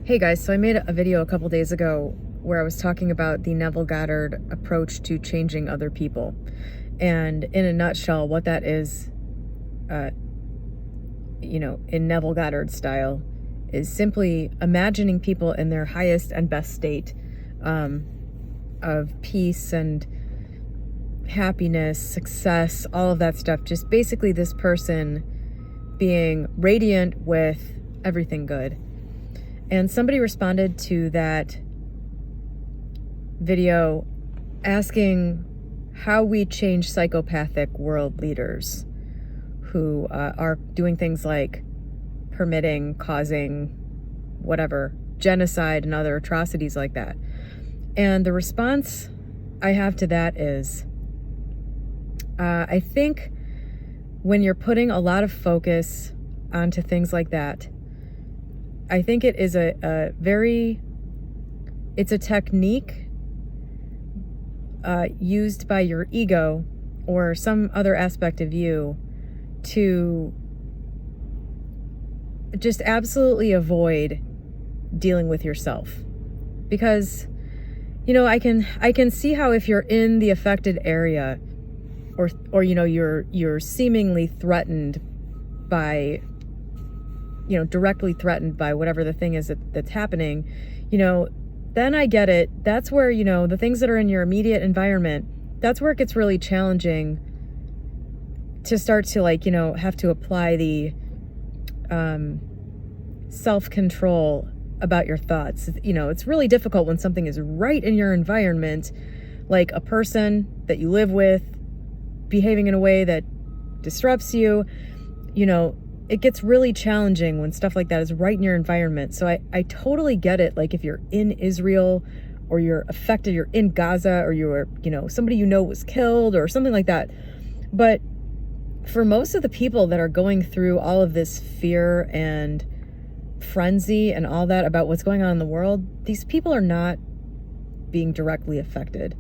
Hey guys, so I made a video a couple days ago where I was talking about the Neville Goddard approach to changing other people. And in a nutshell, what that is, in Neville Goddard style, is simply imagining people in their highest and best state of peace and happiness, success, all of that stuff. Just basically this person being radiant with everything good. And somebody responded to that video asking how we change psychopathic world leaders who are doing things like permitting, causing, whatever, genocide and other atrocities like that. And the response I have to that is, I think when you're putting a lot of focus onto things like that, I think it is it's a technique used by your ego or some other aspect of you to just absolutely avoid dealing with yourself. Because, I can see how if you're in the affected area or you're seemingly threatened by, directly threatened by whatever the thing is that's happening, then I get it. That's where, the things that are in your immediate environment, that's where it gets really challenging to start to have to apply the self-control about your thoughts. It's really difficult when something is right in your environment, like a person that you live with behaving in a way that disrupts you. It gets really challenging when stuff like that is right in your environment. So I totally get it. Like if you're in Israel or you're affected, you're in Gaza or you're, somebody was killed or something like that. But for most of the people that are going through all of this fear and frenzy and all that about what's going on in the world, these people are not being directly affected.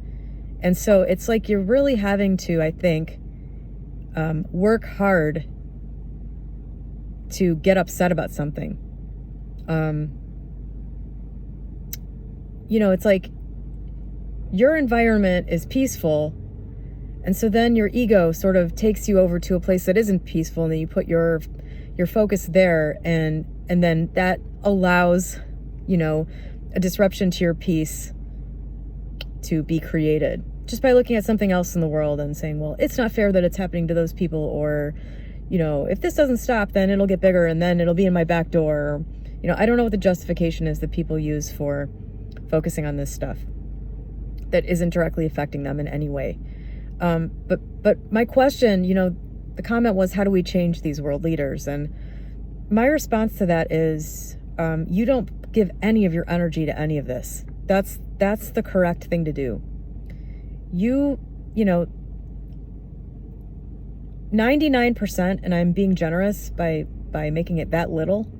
And so it's like you're really having to, I think, work hard to get upset about something. It's like your environment is peaceful, and so then your ego sort of takes you over to a place that isn't peaceful, and then you put your focus there, and then that allows, a disruption to your peace to be created just by looking at something else in the world and saying, well, it's not fair that it's happening to those people, or if this doesn't stop, then it'll get bigger and then it'll be in my back door. I don't know what the justification is that people use for focusing on this stuff that isn't directly affecting them in any way. But my question, the comment was, how do we change these world leaders? And my response to that is, you don't give any of your energy to any of this. That's the correct thing to do. 99%, and I'm being generous by making it that little,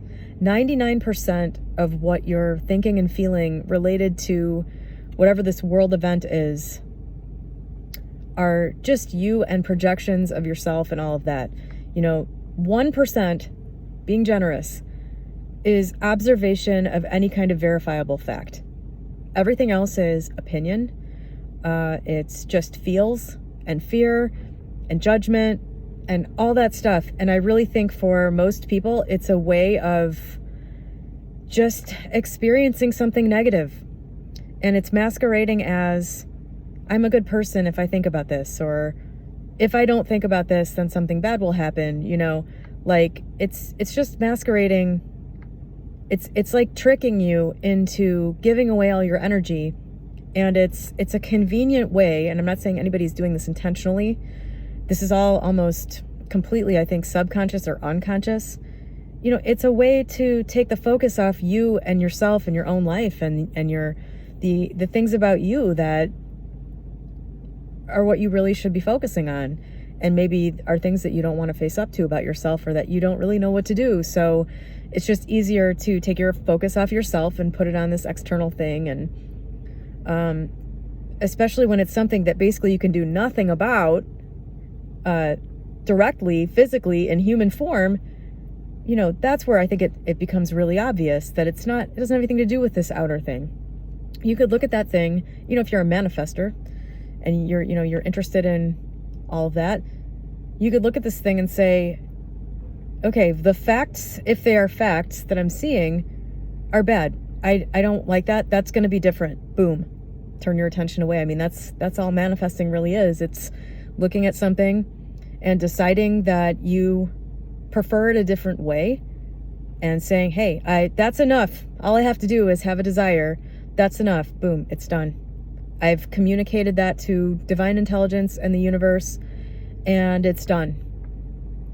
99% of what you're thinking and feeling related to whatever this world event is are just you and projections of yourself and all of that. 1%, being generous, is observation of any kind of verifiable fact. Everything else is opinion. It's just feels and fear and judgment and all that stuff. And I really think for most people, it's a way of just experiencing something negative. And it's masquerading as, I'm a good person if I think about this, or if I don't think about this, then something bad will happen. It's just masquerading. It's like tricking you into giving away all your energy. And it's a convenient way, and I'm not saying anybody's doing this intentionally. This is all almost completely, I think, subconscious or unconscious. It's a way to take the focus off you and yourself and your own life and the things about you that are what you really should be focusing on, and maybe are things that you don't want to face up to about yourself, or that you don't really know what to do. So it's just easier to take your focus off yourself and put it on this external thing. And especially when it's something that basically you can do nothing about directly, physically, in human form, that's where I think it becomes really obvious that it doesn't have anything to do with this outer thing. You could look at that thing, if you're a manifester and you're interested in all of that, you could look at this thing and say, okay, the facts, if they are facts that I'm seeing, are bad. I don't like that. That's going to be different. Boom. Turn your attention away. I mean, that's all manifesting really is. It's looking at something and deciding that you prefer it a different way and saying, hey, that's enough. All I have to do is have a desire. That's enough. Boom. It's done. I've communicated that to divine intelligence and the universe, and it's done.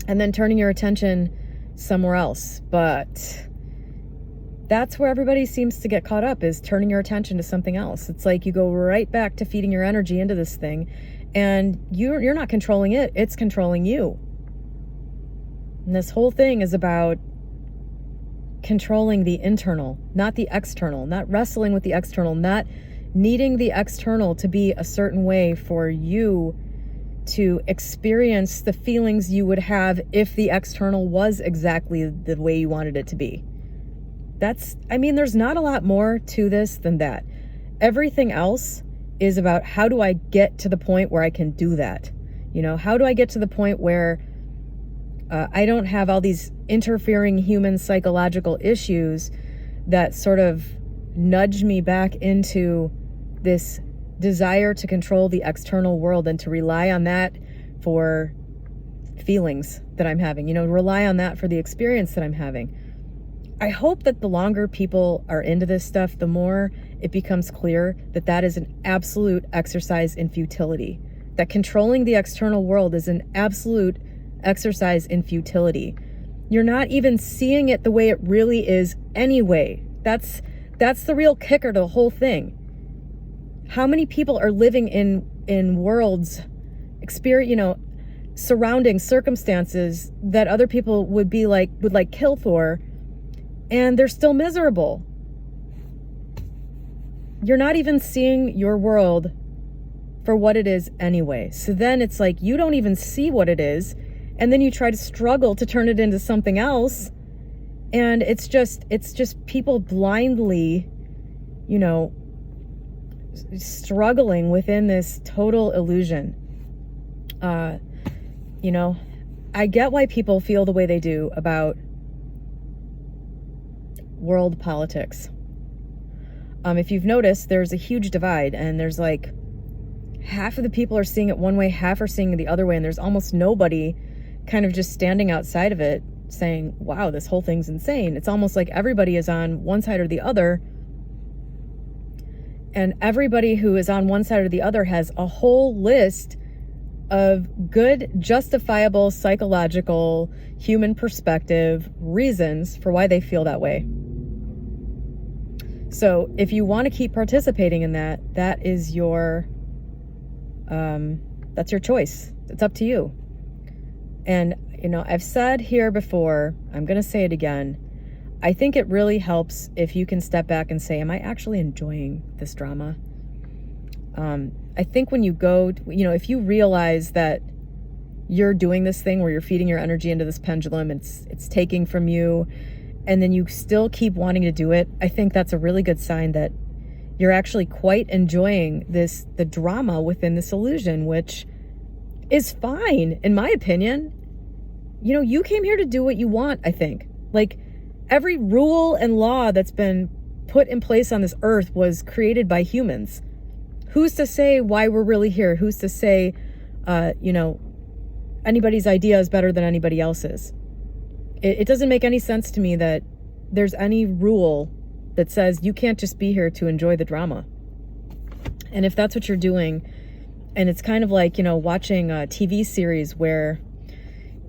And then turning your attention somewhere else. But that's where everybody seems to get caught up, is turning your attention to something else. It's like you go right back to feeding your energy into this thing, and you're not controlling it. It's controlling you. And this whole thing is about controlling the internal, not the external, not wrestling with the external, not needing the external to be a certain way for you to experience the feelings you would have if the external was exactly the way you wanted it to be. There's not a lot more to this than that. Everything else is about, how do I get to the point where I can do that? How do I get to the point where I don't have all these interfering human psychological issues that sort of nudge me back into this desire to control the external world and to rely on that for feelings that I'm having, rely on that for the experience that I'm having. I hope that the longer people are into this stuff, the more it becomes clear that that is an absolute exercise in futility, that controlling the external world is an absolute exercise in futility. You're not even seeing it the way it really is anyway. That's the real kicker to the whole thing. How many people are living in worlds, surrounding circumstances that other people would kill for, and they're still miserable. You're not even seeing your world for what it is anyway. So then it's like you don't even see what it is, and then you try to struggle to turn it into something else, and it's just people blindly, struggling within this total illusion. I get why people feel the way they do about world politics. If you've noticed, there's a huge divide, and there's like half of the people are seeing it one way, half are seeing it the other way, and there's almost nobody kind of just standing outside of it saying, wow, this whole thing's insane. It's almost like everybody is on one side or the other, and everybody who is on one side or the other has a whole list of good, justifiable, psychological, human perspective reasons for why they feel that way. So if you want to keep participating in that, that is that's your choice. It's up to you. And, I've said here before, I'm going to say it again. I think it really helps if you can step back and say, am I actually enjoying this drama? I think when you go, if you realize that you're doing this thing where you're feeding your energy into this pendulum, it's taking from you, and then you still keep wanting to do it, I think that's a really good sign that you're actually quite enjoying the drama within this illusion, which is fine, in my opinion. You came here to do what you want, I think. Like, every rule and law that's been put in place on this earth was created by humans. Who's to say why we're really here? Who's to say, anybody's idea is better than anybody else's? It doesn't make any sense to me that there's any rule that says you can't just be here to enjoy the drama. And if that's what you're doing, and it's kind of like, watching a TV series where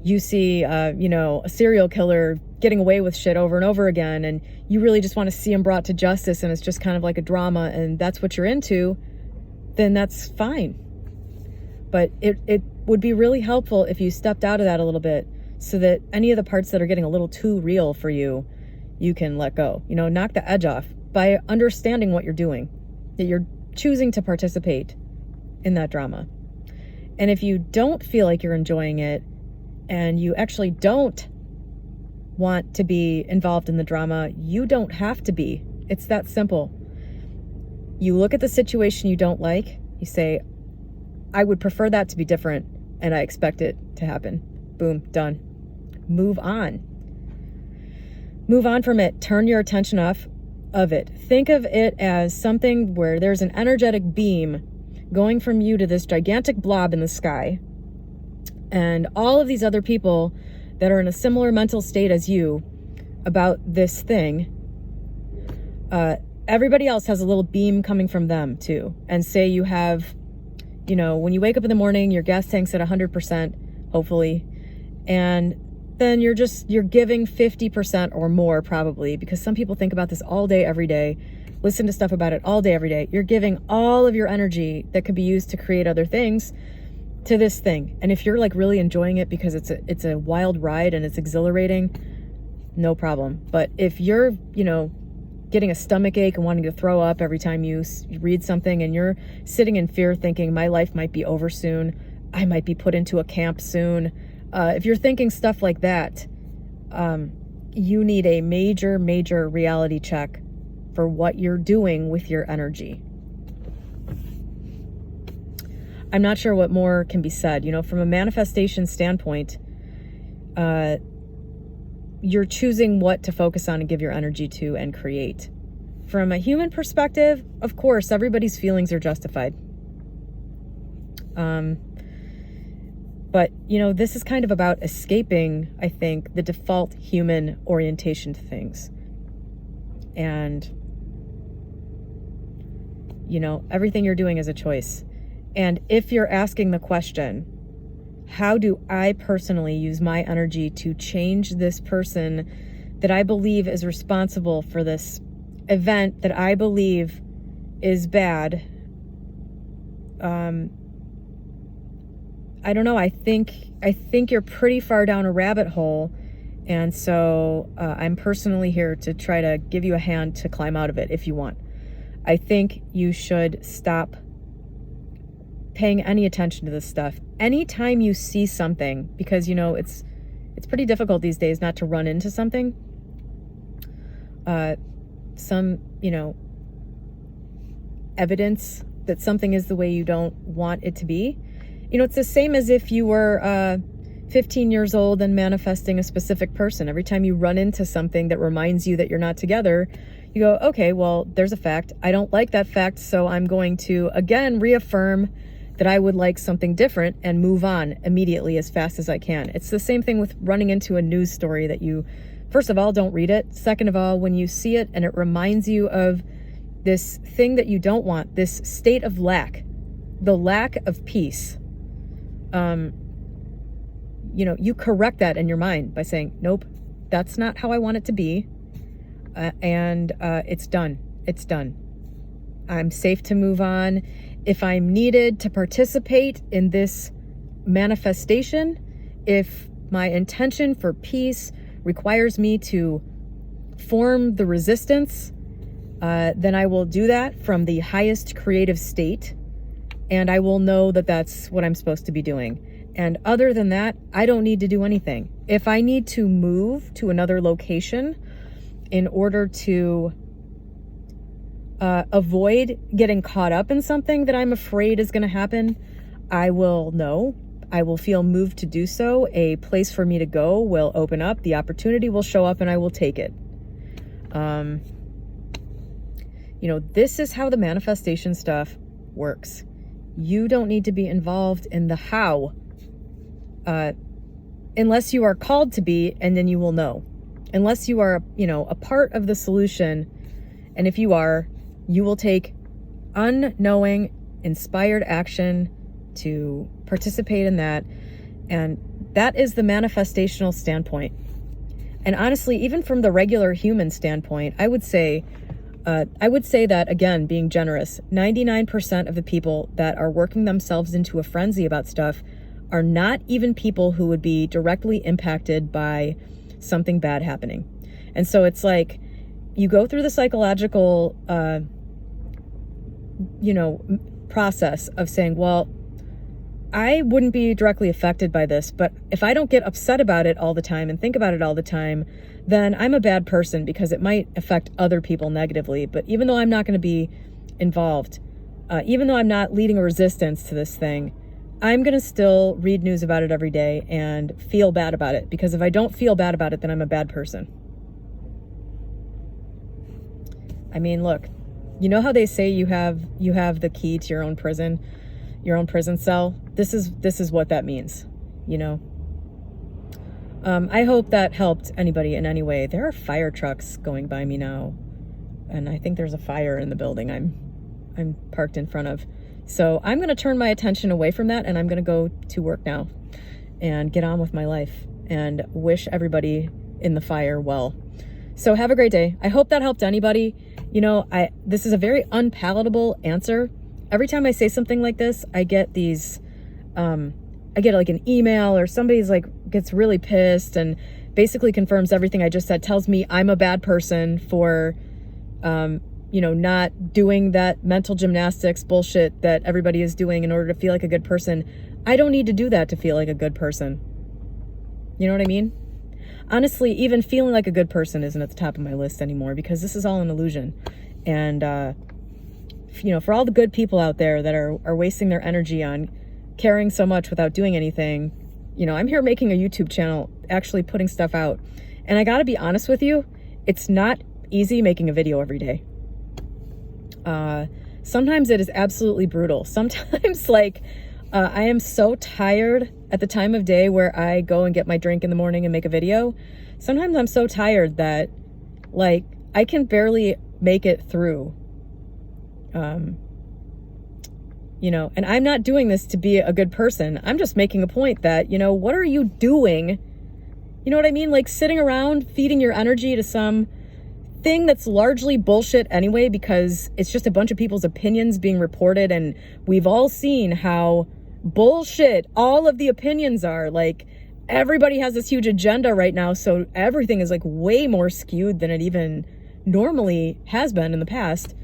you see, a serial killer getting away with shit over and over again, and you really just want to see him brought to justice, and it's just kind of like a drama, and that's what you're into, then that's fine. But it would be really helpful if you stepped out of that a little bit, so that any of the parts that are getting a little too real for you, you can let go. Knock the edge off by understanding what you're doing, that you're choosing to participate in that drama. And if you don't feel like you're enjoying it, and you actually don't want to be involved in the drama. You don't have to be. It's that simple. You look at the situation you don't like, you say, I would prefer that to be different, and I expect it to happen. Boom, done. Move on. Move on from it. Turn your attention off of it. Think of it as something where there's an energetic beam going from you to this gigantic blob in the sky. And all of these other people that are in a similar mental state as you about this thing, everybody else has a little beam coming from them too. And say you have, when you wake up in the morning, your gas tank's at 100%, hopefully. And then you're giving 50% or more probably, because some people think about this all day, every day, listen to stuff about it all day, every day. You're giving all of your energy that could be used to create other things to this thing. And if you're like really enjoying it because it's a wild ride and it's exhilarating, no problem. But if you're, getting a stomach ache and wanting to throw up every time you read something, and you're sitting in fear thinking my life might be over soon, I might be put into a camp soon. If you're thinking stuff like that, you need a major, major reality check for what you're doing with your energy. I'm not sure what more can be said. From a manifestation standpoint, you're choosing what to focus on and give your energy to and create. From a human perspective, of course, everybody's feelings are justified. But, this is kind of about escaping, I think, the default human orientation to things. And, everything you're doing is a choice. And if you're asking the question, how do I personally use my energy to change this person that I believe is responsible for this event that I believe is bad? I don't know. I think you're pretty far down a rabbit hole. And so I'm personally here to try to give you a hand to climb out of it if you want. I think you should stop paying any attention to this stuff. Anytime you see something, because, it's pretty difficult these days not to run into something. Some, evidence that something is the way you don't want it to be. It's the same as if you were 15 years old and manifesting a specific person. Every time you run into something that reminds you that you're not together, you go, okay, well, there's a fact. I don't like that fact, so I'm going to, again, reaffirm that I would like something different and move on immediately as fast as I can. It's the same thing with running into a news story that you, first of all, don't read it. Second of all, when you see it and it reminds you of this thing that you don't want, this state of lack, the lack of peace, you correct that in your mind by saying, nope, that's not how I want it to be. And it's done. It's done. I'm safe to move on. If I'm needed to participate in this manifestation, if my intention for peace requires me to form the resistance, then I will do that from the highest creative state, and I will know that that's what I'm supposed to be doing. And other than that, I don't need to do anything. If I need to move to another location in order to avoid getting caught up in something that I'm afraid is going to happen, I will know. I will feel moved to do so. A place for me to go will open up. The opportunity will show up and I will take it. This is how the manifestation stuff works. You don't need to be involved in the how, unless you are called to be, and then you will know. Unless you are, a part of the solution, and if you are, you will take unknowing, inspired action to participate in that. And that is the manifestational standpoint. And honestly, even from the regular human standpoint, I would say that, again, being generous, 99% of the people that are working themselves into a frenzy about stuff are not even people who would be directly impacted by something bad happening. And so it's like you go through the psychological, process of saying, well, I wouldn't be directly affected by this, but if I don't get upset about it all the time and think about it all the time, then I'm a bad person because it might affect other people negatively. But even though I'm not going to be involved, even though I'm not leading a resistance to this thing, I'm going to still read news about it every day and feel bad about it, because if I don't feel bad about it, then I'm a bad person. I mean, look, you know how they say you have the key to your own prison cell? This is what that means, you know? I hope that helped anybody in any way. There are fire trucks going by me now, and I think there's a fire in the building I'm parked in front of. So I'm going to turn my attention away from that, and I'm going to go to work now and get on with my life and wish everybody in the fire well. So have a great day. I hope that helped anybody. You know, this is a very unpalatable answer. Every time I say something like this, I get these, I get like an email, or somebody's like gets really pissed and basically confirms everything I just said, tells me I'm a bad person for, you know, not doing that mental gymnastics bullshit that everybody is doing in order to feel like a good person. I don't need to do that to feel like a good person. You know what I mean? Honestly, even feeling like a good person isn't at the top of my list anymore, because this is all an illusion. And, you know, for all the good people out there that are wasting their energy on caring so much without doing anything, you know, I'm here making a YouTube channel, actually putting stuff out. And I got to be honest with you, it's not easy making a video every day. Sometimes it is absolutely brutal. Sometimes, like, I am so tired at the time of day where I go and get my drink in the morning and make a video. Sometimes I'm so tired that, like, I can barely make it through. You know, and I'm not doing this to be a good person. I'm just making a point that, you know, what are you doing? You know what I mean? Like, sitting around feeding your energy to some thing that's largely bullshit anyway, because it's just a bunch of people's opinions being reported, and we've all seen how bullshit all of the opinions are. Like, everybody has this huge agenda right now, so everything is like way more skewed than it even normally has been in the past.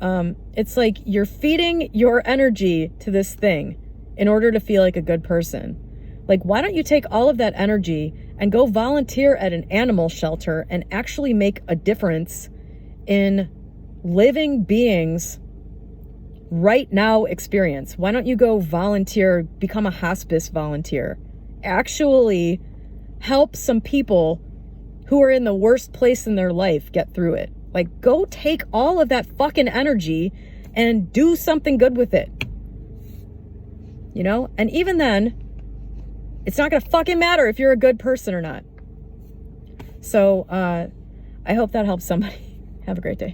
It's like you're feeding your energy to this thing in order to feel like a good person. Like, why don't you take all of that energy and go volunteer at an animal shelter and actually make a difference in living beings right now experience? Why don't you go volunteer, become a hospice volunteer, actually help some people who are in the worst place in their life get through it? Like, go take all of that fucking energy and do something good with it. You know? And even then, it's not gonna fucking matter if you're a good person or not. So, I hope that helps somebody. Have a great day.